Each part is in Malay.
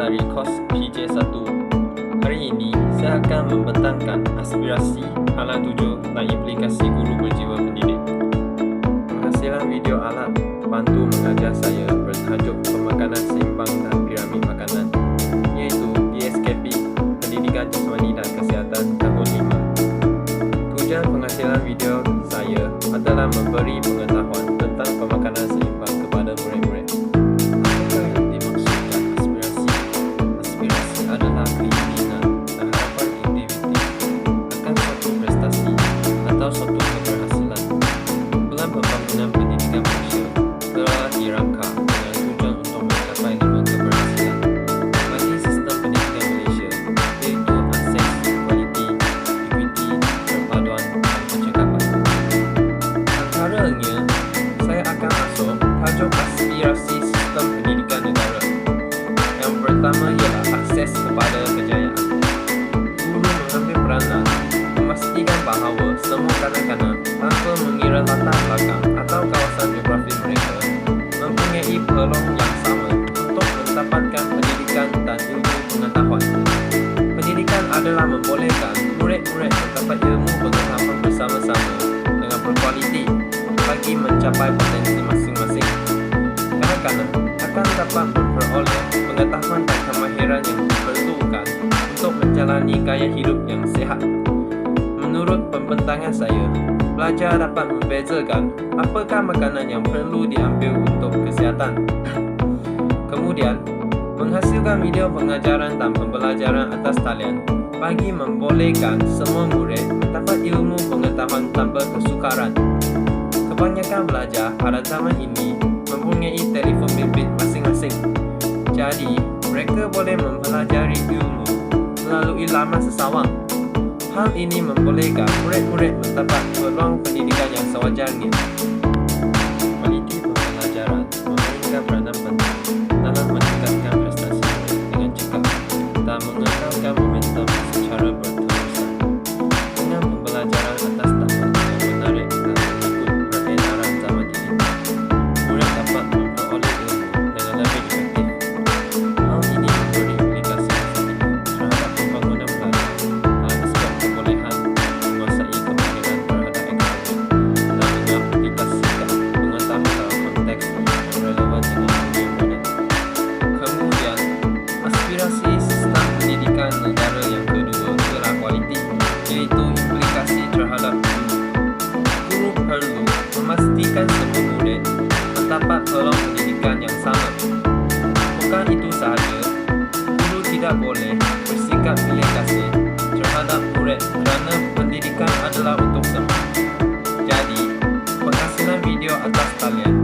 dari kos PJ1. Hari ini, saya akan membentangkan aspirasi, alat tujuh dan implikasi guru berjiwa pendidik. Penghasilan video alat bantu mengajar saya bertajuk Pemakanan Seimbang dan Piramid Makanan, iaitu PSKP, Pendidikan Jasmani dan Kesihatan tahun 5. Tujuan penghasilan video saya adalah memberi pengetahuan tentang pemakanan seimbang kepada murid-murid. Apakah yang dimaksudkan aspirasi? Aspirasi adalah keinginan dan harapan individu akan suatu prestasi atau suatu keberhasilan. Dalam pembangunan pendidikan Malaysia telah dirangka dengan tujuan untuk mencapai 5 keberhasilan bagi sistem pendidikan Malaysia, iaitu akses, kualiti, equity, perpaduan dan percakapan. Antaranya, saya akan masuk tajuk aspirasi sistem pendidikan negara. Yang pertama ialah akses kepada kejayaan. Guru mengambil peranan memastikan bahawa semua kanak-kanak tanpa mengira latar belakang atau kawasan geografi mereka mempunyai peluang yang sama untuk mendapatkan pendidikan dan ilmu pengetahuan. Pendidikan adalah membolehkan murid-murid mendapat ilmu pengetahuan bersama-sama dengan berkualiti bagi mencapai potensi masing-masing. Kanak-kanak akan dapat memperoleh pengetahuan dan kemahiran yang diperlukan untuk menjalani gaya hidup yang sihat. Menurut pembentangan saya, pelajar dapat membezakan apakah makanan yang perlu diambil untuk kesihatan. Kemudian, menghasilkan video pengajaran dan pembelajaran atas talian bagi membolehkan semua murid mendapat ilmu pengetahuan tanpa kesukaran. Kebanyakan pelajar pada zaman ini mempunyai telefon bimbit masing-masing. Jadi, mereka boleh mempelajari ilmu melalui laman sesawang. Hal ini membolehkan murid-murid mendapat peluang pendidikan yang sewajarnya. Kualiti pembelajaran memainkan peranan penting dalam meningkatkan prestasi dengan cekap dan mengekalkan momentum secara berterusan. Dengan pembelajaran atas taman yang menarik dan mengikut peredaran zaman ini, murid dapat memperoleh ilmu dengan lebih efektif. Hal ini memberi implikasi positif terhadap pembangunan pelajar dalam aspek kebolehan menguasai kemahiran terhadap ekonomi dan mengaplikasikan pengetahuan dalam konteks yang relevan dengan dunia moden. Kemudian, aspirasi sistem pendidikan negara yang kedua ialah kualiti, iaitu implikasi terhadap guru. Guru perlu memastikan semua murid mendapat peluang pendidikan yang sama. Bukan itu sahaja, guru tidak boleh bersikap pilih kasih terhadap murid kerana pendidikan adalah untuk semua. Jadi, penghasilan video atas talian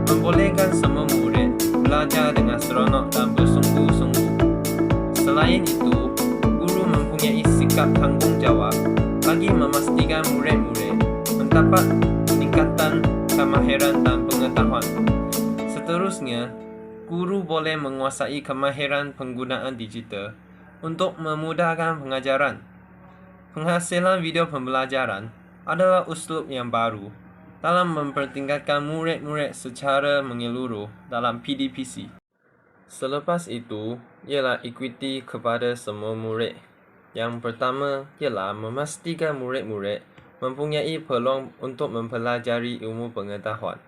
membolehkan semua murid belajar dengan seronok dan bersungguh-sungguh. Selain itu, guru mempunyai sikap tanggungjawab bagi memastikan murid-murid mendapat peningkatan kemahiran dan pengetahuan. Seterusnya, guru boleh menguasai kemahiran penggunaan digital untuk memudahkan pengajaran. Penghasilan video pembelajaran adalah uslub yang baru dalam mempertingkatkan murid-murid secara menyeluruh dalam PDPC. Selepas itu, ialah equity kepada semua murid. Yang pertama ialah memastikan murid-murid mempunyai peluang untuk mempelajari ilmu pengetahuan.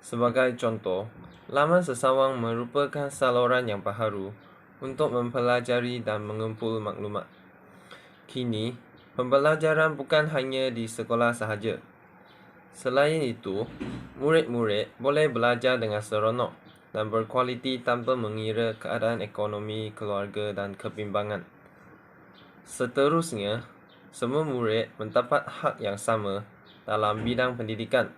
Sebagai contoh, laman sesawang merupakan saluran yang baharu untuk mempelajari dan mengumpul maklumat. Kini, pembelajaran bukan hanya di sekolah sahaja. Selain itu, murid-murid boleh belajar dengan seronok dan berkualiti tanpa mengira keadaan ekonomi keluarga dan kebimbangan. Seterusnya, semua murid mendapat hak yang sama dalam bidang pendidikan.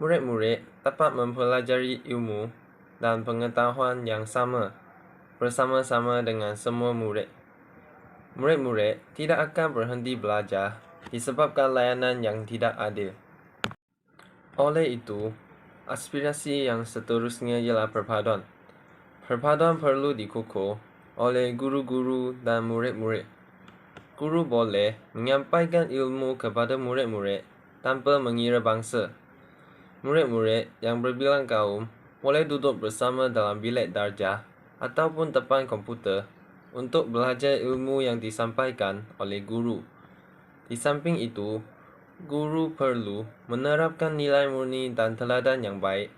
Murid-murid dapat mempelajari ilmu dan pengetahuan yang sama bersama-sama dengan semua murid. Murid-murid tidak akan berhenti belajar disebabkan layanan yang tidak adil. Oleh itu, aspirasi yang seterusnya ialah perpaduan. Perpaduan perlu dikukuh oleh guru-guru dan murid-murid. Guru boleh menyampaikan ilmu kepada murid-murid tanpa mengira bangsa. Murid-murid yang berbilang kaum boleh duduk bersama dalam bilik darjah ataupun depan komputer untuk belajar ilmu yang disampaikan oleh guru. Di samping itu, guru perlu menerapkan nilai murni dan teladan yang baik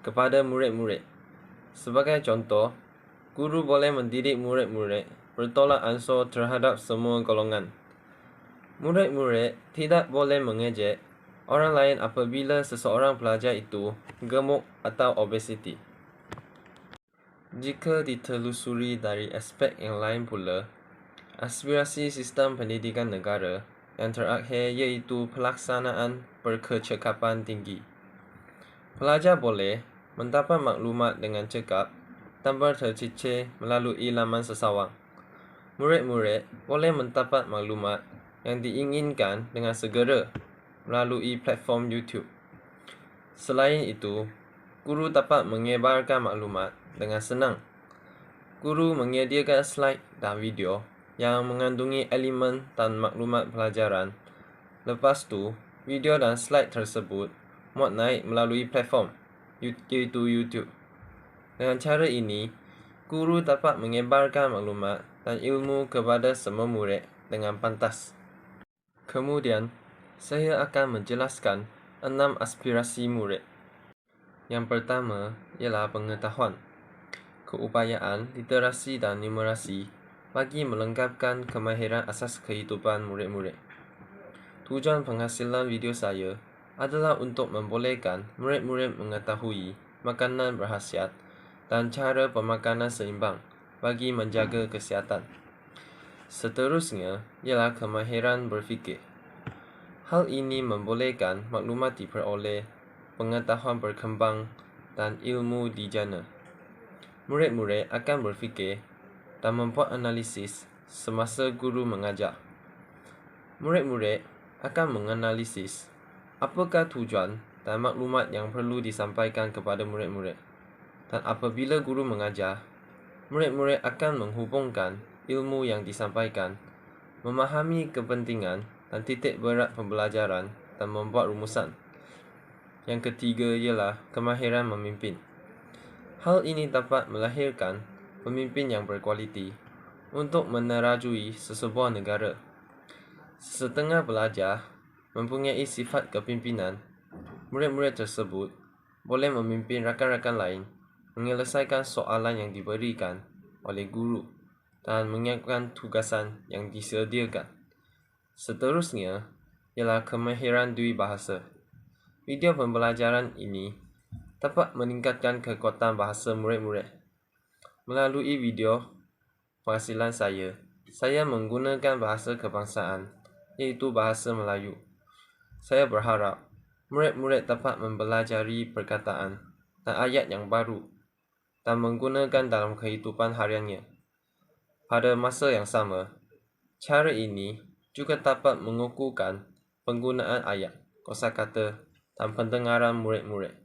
kepada murid-murid. Sebagai contoh, guru boleh mendidik murid-murid bertolak ansur terhadap semua golongan. Murid-murid tidak boleh mengejek orang lain apabila seseorang pelajar itu gemuk atau obesiti. Jika ditelusuri dari aspek yang lain pula, aspirasi sistem pendidikan negara yang terakhir iaitu pelaksanaan berkecakapan tinggi. Pelajar boleh mendapat maklumat dengan cekap tanpa tercicir melalui laman sesawang. Murid-murid boleh mendapat maklumat yang diinginkan dengan segera melalui platform YouTube. Selain itu, guru dapat menyebarkan maklumat dengan senang. Guru menyediakan slide dan video yang mengandungi elemen dan maklumat pelajaran. Lepas tu, video dan slide tersebut muat naik melalui platform iaitu YouTube. Dengan cara ini, guru dapat menyebarkan maklumat dan ilmu kepada semua murid dengan pantas. Kemudian, saya akan menjelaskan 6 aspirasi murid. Yang pertama ialah pengetahuan, keupayaan literasi dan numerasi bagi melengkapkan kemahiran asas kehidupan murid-murid. Tujuan penghasilan video saya adalah untuk membolehkan murid-murid mengetahui makanan berkhasiat dan cara pemakanan seimbang bagi menjaga kesihatan. Seterusnya ialah kemahiran berfikir. Hal ini membolehkan maklumat diperoleh, pengetahuan berkembang dan ilmu dijana. Murid-murid akan berfikir dan membuat analisis semasa guru mengajar. Murid-murid akan menganalisis apakah tujuan dan maklumat yang perlu disampaikan kepada murid-murid. Dan apabila guru mengajar, murid-murid akan menghubungkan ilmu yang disampaikan, memahami kepentingan dan titik berat pembelajaran dan membuat rumusan. Yang ketiga ialah kemahiran memimpin. Hal ini dapat melahirkan pemimpin yang berkualiti untuk menerajui sesebuah negara. Setengah pelajar mempunyai sifat kepimpinan. Murid-murid tersebut boleh memimpin rakan-rakan lain, menyelesaikan soalan yang diberikan oleh guru dan menyiapkan tugasan yang disediakan. Seterusnya ialah kemahiran dui bahasa. Video pembelajaran ini dapat meningkatkan kekuatan bahasa murid-murid. Melalui video penghasilan saya menggunakan bahasa kebangsaan, iaitu bahasa Melayu. Saya berharap murid-murid dapat mempelajari perkataan dan ayat yang baru dan menggunakan dalam kehidupan hariannya. Pada masa yang sama, cara ini juga dapat mengukuhkan penggunaan ayat, kosakata dan pendengaran murid-murid.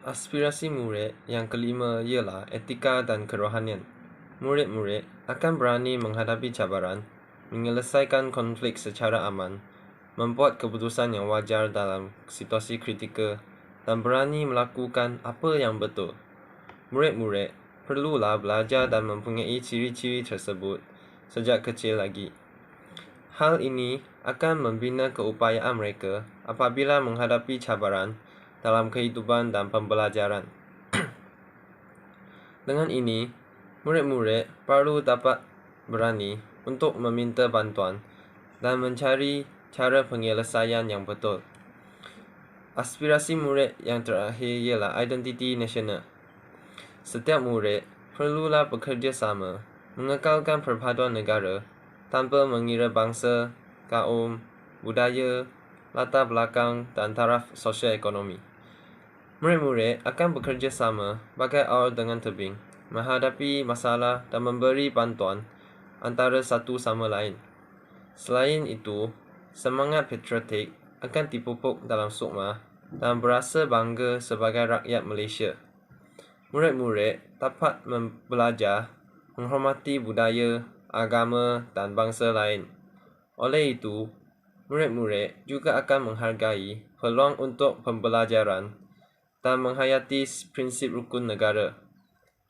Aspirasi murid yang kelima ialah etika dan kerohanian. Murid-murid akan berani menghadapi cabaran, menyelesaikan konflik secara aman, membuat keputusan yang wajar dalam situasi kritikal, dan berani melakukan apa yang betul. Murid-murid perlulah belajar dan mempunyai ciri-ciri tersebut sejak kecil lagi. Hal ini akan membina keupayaan mereka apabila menghadapi cabaran dalam kehidupan dan pembelajaran. Dengan ini, murid-murid perlu dapat berani untuk meminta bantuan dan mencari cara penyelesaian yang betul. Aspirasi murid yang terakhir ialah identiti nasional. Setiap murid perlulah bekerjasama, mengekalkan perpaduan negara tanpa mengira bangsa, kaum, budaya, latar belakang dan taraf sosial ekonomi. Murid-murid akan bekerjasama bagai aur dengan tebing, menghadapi masalah dan memberi bantuan antara satu sama lain. Selain itu, semangat patriotik akan dipupuk dalam sukma dan berasa bangga sebagai rakyat Malaysia. Murid-murid dapat belajar menghormati budaya, agama dan bangsa lain. Oleh itu, murid-murid juga akan menghargai peluang untuk pembelajaran dan menghayati prinsip rukun negara.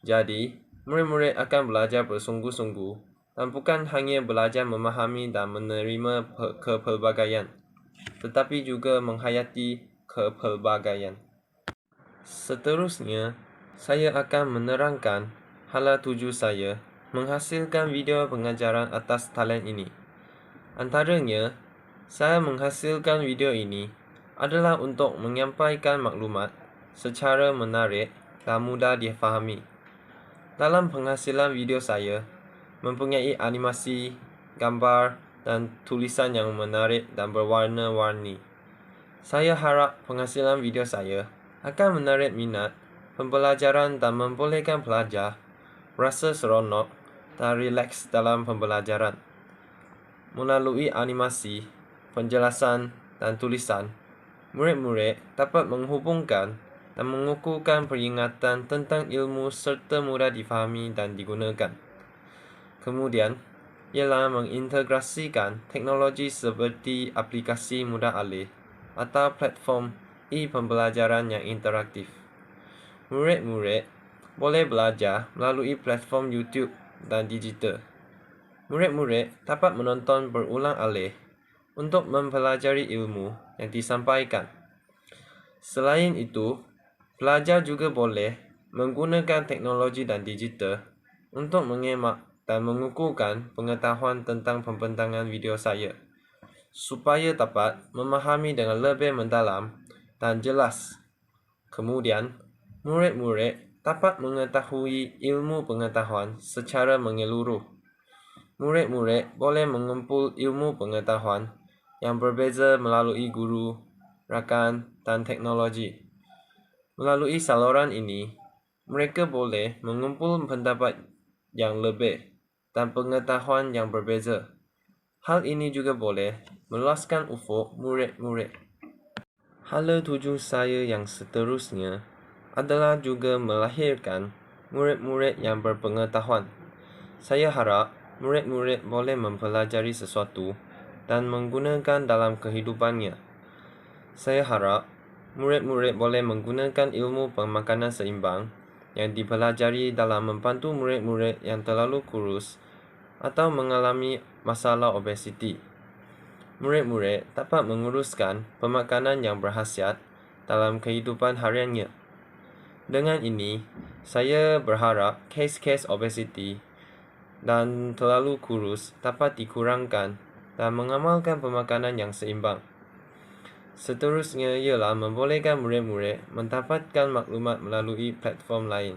Jadi, Murid-murid akan belajar bersungguh-sungguh dan bukan hanya belajar memahami dan menerima kepelbagaian, tetapi juga menghayati kepelbagaian. Seterusnya, saya akan menerangkan hala tuju saya menghasilkan video pengajaran atas talian ini. Antaranya, saya menghasilkan video ini adalah untuk menyampaikan maklumat secara menarik dan mudah difahami. Dalam penghasilan video saya, mempunyai animasi, gambar, dan tulisan yang menarik dan berwarna-warni. Saya harap penghasilan video saya akan menarik minat pembelajaran dan membolehkan pelajar rasa seronok dan rileks dalam pembelajaran. Melalui animasi, penjelasan, dan tulisan, murid-murid dapat menghubungkan dan mengukuhkan peringatan tentang ilmu serta mudah difahami dan digunakan. Kemudian, ialah mengintegrasikan teknologi seperti aplikasi mudah alih atau platform e-pembelajaran yang interaktif. Murid-murid boleh belajar melalui platform YouTube dan digital. Murid-murid dapat menonton berulang-alik untuk mempelajari ilmu yang disampaikan. Selain itu, pelajar juga boleh menggunakan teknologi dan digital untuk mengemak dan mengukuhkan pengetahuan tentang pembentangan video saya, supaya dapat memahami dengan lebih mendalam dan jelas. Kemudian, murid-murid dapat mengetahui ilmu pengetahuan secara menyeluruh. Murid-murid boleh mengumpul ilmu pengetahuan yang berbeza melalui guru, rakan, dan teknologi. Melalui saluran ini, mereka boleh mengumpul pendapat yang lebih dan pengetahuan yang berbeza. Hal ini juga boleh meluaskan ufuk murid-murid. Hala tuju saya yang seterusnya adalah juga melahirkan murid-murid yang berpengetahuan. Saya harap murid-murid boleh mempelajari sesuatu dan menggunakan dalam kehidupannya. Saya harap murid-murid boleh menggunakan ilmu pemakanan seimbang yang dipelajari dalam membantu murid-murid yang terlalu kurus atau mengalami masalah obesiti. Murid-murid dapat menguruskan pemakanan yang berkhasiat dalam kehidupan hariannya. Dengan ini, saya berharap kes-kes obesiti dan terlalu kurus dapat dikurangkan dan mengamalkan pemakanan yang seimbang. Seterusnya ialah membolehkan murid-murid mendapatkan maklumat melalui platform lain.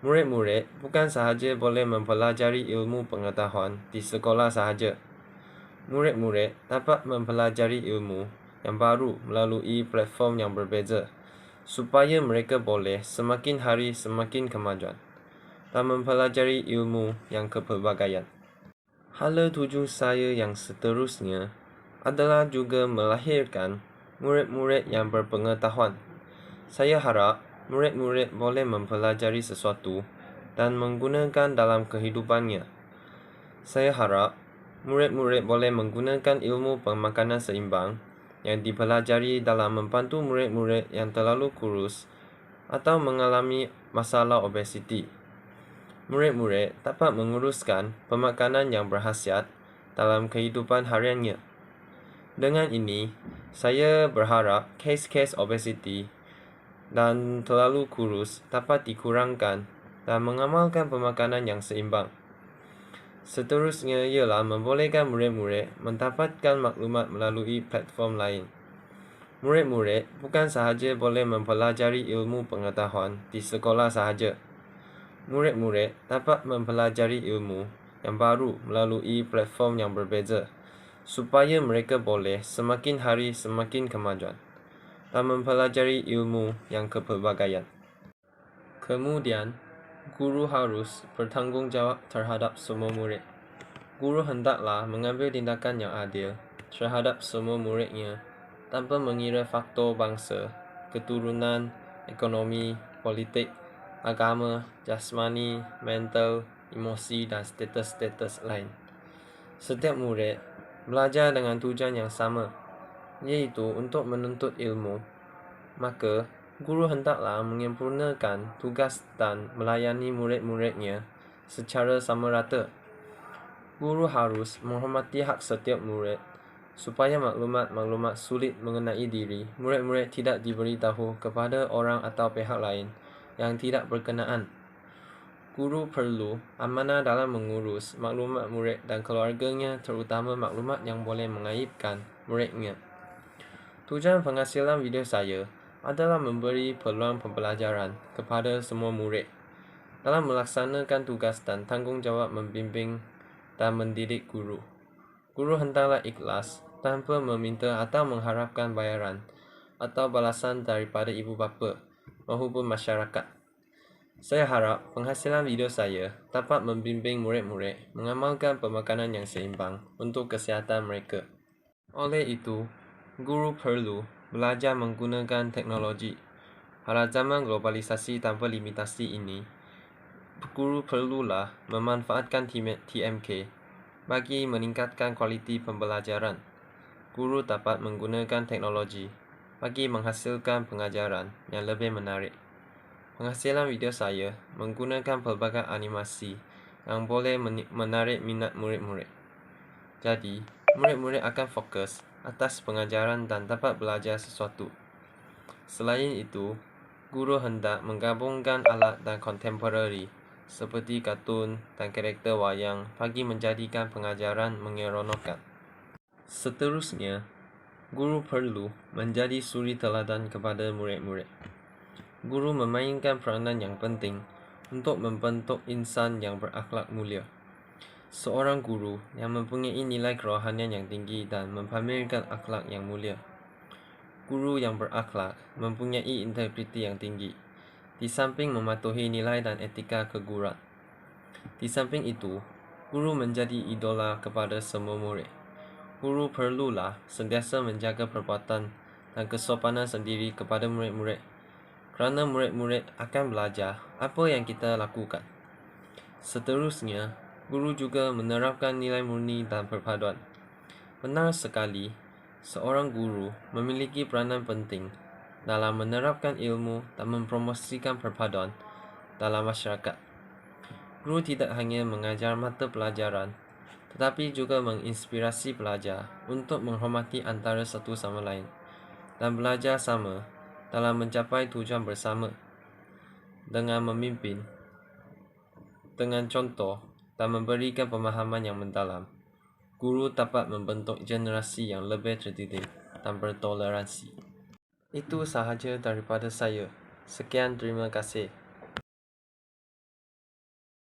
Murid-murid bukan sahaja boleh mempelajari ilmu pengetahuan di sekolah sahaja. Murid-murid dapat mempelajari ilmu yang baru melalui platform yang berbeza, supaya mereka boleh semakin hari semakin kemajuan dan mempelajari ilmu yang kepelbagaian. Hala tuju saya yang seterusnya adalah juga melahirkan murid-murid yang berpengetahuan. Saya harap murid-murid boleh mempelajari sesuatu dan menggunakan dalam kehidupannya. Saya harap murid-murid boleh menggunakan ilmu pemakanan seimbang yang dipelajari dalam membantu murid-murid yang terlalu kurus atau mengalami masalah obesiti. Murid-murid dapat menguruskan pemakanan yang berkhasiat dalam kehidupan hariannya. Dengan ini, saya berharap kes-kes obesiti dan terlalu kurus dapat dikurangkan dan mengamalkan pemakanan yang seimbang. Seterusnya ialah membolehkan murid-murid mendapatkan maklumat melalui platform lain. Murid-murid bukan sahaja boleh mempelajari ilmu pengetahuan di sekolah sahaja. Murid-murid dapat mempelajari ilmu yang baru melalui platform yang berbeza, supaya mereka boleh semakin hari semakin kemajuan dan mempelajari ilmu yang kepelbagaian. Kemudian, guru harus bertanggungjawab terhadap semua murid. Guru hendaklah mengambil tindakan yang adil terhadap semua muridnya tanpa mengira faktor bangsa, keturunan, ekonomi, politik, agama, jasmani, mental, emosi dan status-status lain. Setiap murid belajar dengan tujuan yang sama, iaitu untuk menuntut ilmu. Maka, Guru hendaklah menyempurnakan tugas dan melayani murid-muridnya secara sama rata. Guru harus menghormati hak setiap murid supaya maklumat-maklumat sulit mengenai diri murid-murid tidak diberitahu kepada orang atau pihak lain yang tidak berkenaan. Guru perlu amanah dalam mengurus maklumat murid dan keluarganya, terutama maklumat yang boleh mengaibkan muridnya. Tujuan penghasilan video saya adalah memberi peluang pembelajaran kepada semua murid dalam melaksanakan tugas dan tanggungjawab membimbing dan mendidik guru. Guru hendaklah ikhlas tanpa meminta atau mengharapkan bayaran atau balasan daripada ibu bapa maupun masyarakat. Saya harap penghasilan video saya dapat membimbing murid-murid mengamalkan pemakanan yang seimbang untuk kesihatan mereka. Oleh itu, guru perlu belajar menggunakan teknologi. Pada zaman globalisasi tanpa limitasi ini, guru perlulah memanfaatkan TMK bagi meningkatkan kualiti pembelajaran. Guru dapat menggunakan teknologi bagi menghasilkan pengajaran yang lebih menarik. Penghasilan video saya menggunakan pelbagai animasi yang boleh menarik minat murid-murid. Jadi, murid-murid akan fokus atas pengajaran dan dapat belajar sesuatu. Selain itu, guru hendak menggabungkan alat dan kontemporari seperti kartun dan karakter wayang bagi menjadikan pengajaran menyeronokkan. Seterusnya, guru perlu menjadi suri teladan kepada murid-murid. Guru memainkan peranan yang penting untuk membentuk insan yang berakhlak mulia. Seorang guru yang mempunyai nilai kerohanian yang tinggi dan mempamerkan akhlak yang mulia. Guru yang berakhlak mempunyai integriti yang tinggi, di samping mematuhi nilai dan etika keguruan. Di samping itu, guru menjadi idola kepada semua murid. Guru perlulah sentiasa menjaga perbuatan dan kesopanan sendiri kepada murid-murid, kerana murid-murid akan belajar apa yang kita lakukan. Seterusnya, guru juga menerapkan nilai murni dan perpaduan. Benar sekali, seorang guru memiliki peranan penting dalam menerapkan ilmu dan mempromosikan perpaduan dalam masyarakat. Guru tidak hanya mengajar mata pelajaran, tetapi juga menginspirasi pelajar untuk menghormati antara satu sama lain dan belajar sama dalam mencapai tujuan bersama. Dengan memimpin, dengan contoh dan memberikan pemahaman yang mendalam, guru dapat membentuk generasi yang lebih terdidik dan bertoleransi. Itu sahaja daripada saya. Sekian, terima kasih.